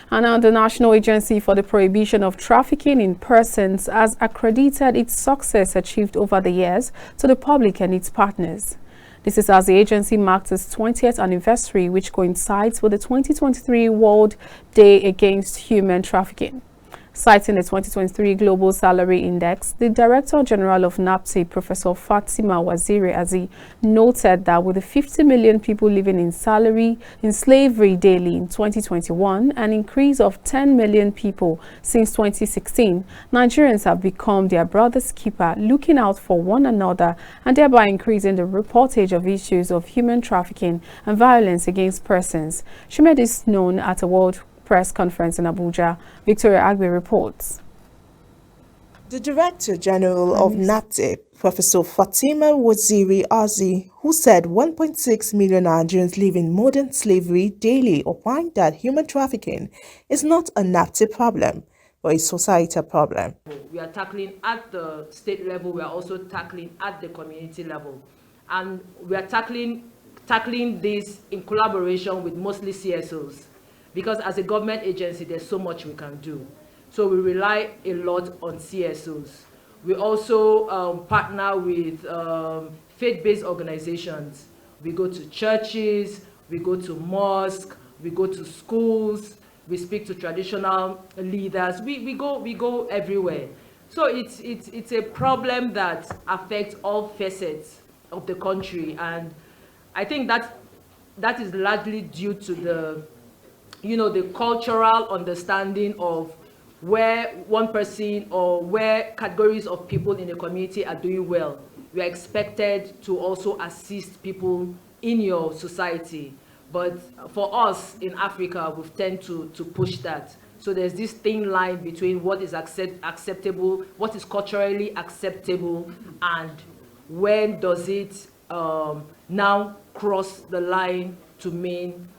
And now the National Agency for the Prohibition of Trafficking in Persons has accredited its success achieved over the years to the public and its partners. This is as the agency marked its 20th anniversary, which coincides with the 2023 World Day Against Human Trafficking. Citing the 2023 Global Salary Index, the Director General of Naptip, Professor Fatima Waziri, noted that with the 50 million people living in slavery daily in 2021, an increase of 10 million people since 2016, Nigerians have become their brother's keeper, looking out for one another and thereby increasing the reportage of issues of human trafficking and violence against persons. She made this known at a World Press Conference in Abuja. Victoria Agbe reports. The Director General of Naptip, Professor Fatima Waziri, who said 1.6 million Nigerians live in modern slavery daily, opined that human trafficking is not a Naptip problem, but a societal problem. We are tackling at the state level, we are also tackling at the community level. And we are tackling this in collaboration with mostly CSOs. Because as a government agency, there's so much we can do. So we rely a lot on CSOs. We also partner with faith-based organizations. We go to churches, we go to mosques, we go to schools, we speak to traditional leaders. We go everywhere. So it's a problem that affects all facets of the country, and I think that is largely due to the cultural understanding of where one person or where categories of people in the community are doing well. We are expected to also assist people in your society. But for us in Africa, we tend to push that. So there's this thin line between what is acceptable, what is culturally acceptable, and when does it now cross the line to mean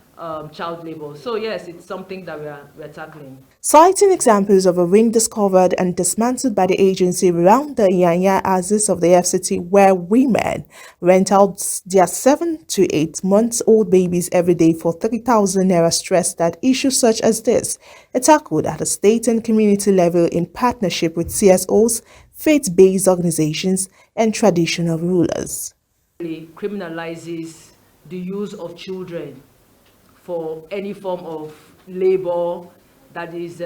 child labor. So yes, it's something that we're tackling. Citing examples of a ring discovered and dismantled by the agency around the Yanya axis of the FCT, where women rent out their 7 to 8 months old babies every day for 3,000 naira, stressed that issues such as this are tackled at a state and community level in partnership with CSOs, faith-based organizations, and traditional rulers. It criminalizes the use of children for any form of labor that is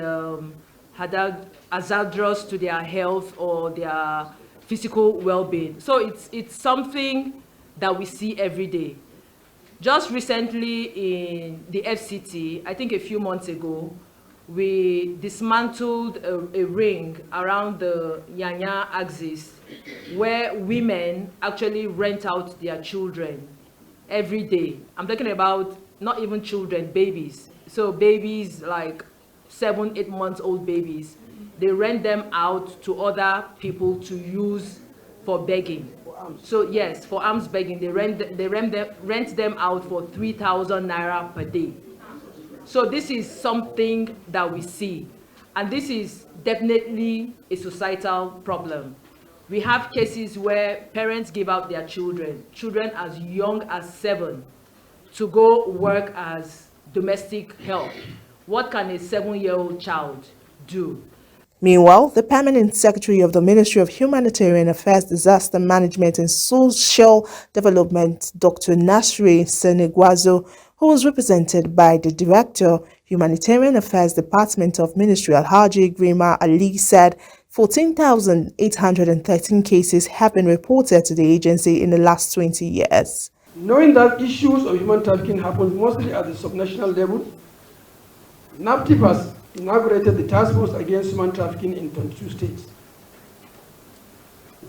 hazardous to their health or their physical well-being. So it's something that we see every day. Just recently in the FCT, I think a few months ago, we dismantled a ring around the Yanya axis where women actually rent out their children every day. I'm talking about not even children, babies. So babies like 7, 8 months old babies, they rent them out to other people to use for begging. So yes, for alms begging, they rent them out for 3,000 naira per day. So this is something that we see, and this is definitely a societal problem. We have cases where parents give out their children as young as 7, to go work as domestic help. What can a 7-year-old child do? Meanwhile, the Permanent Secretary of the Ministry of Humanitarian Affairs, Disaster Management and Social Development, Dr. Nasri Senegwazo, who was represented by the Director, Humanitarian Affairs Department of Ministry, Alhaji Grima Ali, said 14,813 cases have been reported to the agency in the last 20 years. Knowing that issues of human trafficking happen mostly at the subnational level, Naptip has inaugurated the task force against human trafficking in 22 states.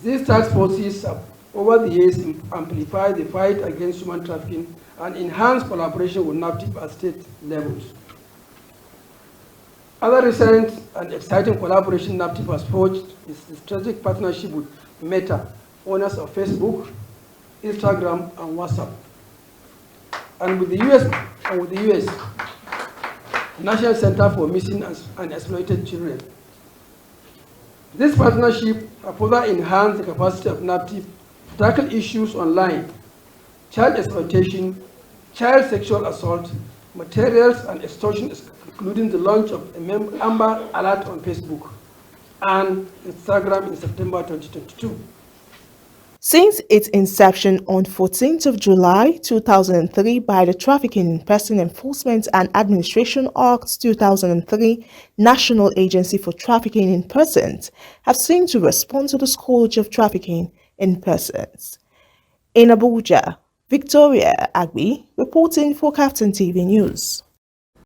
These task forces have, over the years, amplified the fight against human trafficking and enhanced collaboration with Naptip at state levels. Other recent and exciting collaboration Naptip has forged is the strategic partnership with Meta, owners of Facebook, Instagram, and WhatsApp, and with the US National Center for Missing and Exploited Children. This partnership has further enhanced the capacity of Naptip to tackle issues online, child exploitation, child sexual assault, materials and extortion, including the launch of a Amber Alert on Facebook and Instagram in September 2022. Since its inception on 14th of July 2003 by the Trafficking in Person Enforcement and Administration Act 2003 National Agency for Trafficking in Persons have seen to respond to the scourge of trafficking in persons. In Abuja, Victoria Agbi reporting for KAFTAN TV News.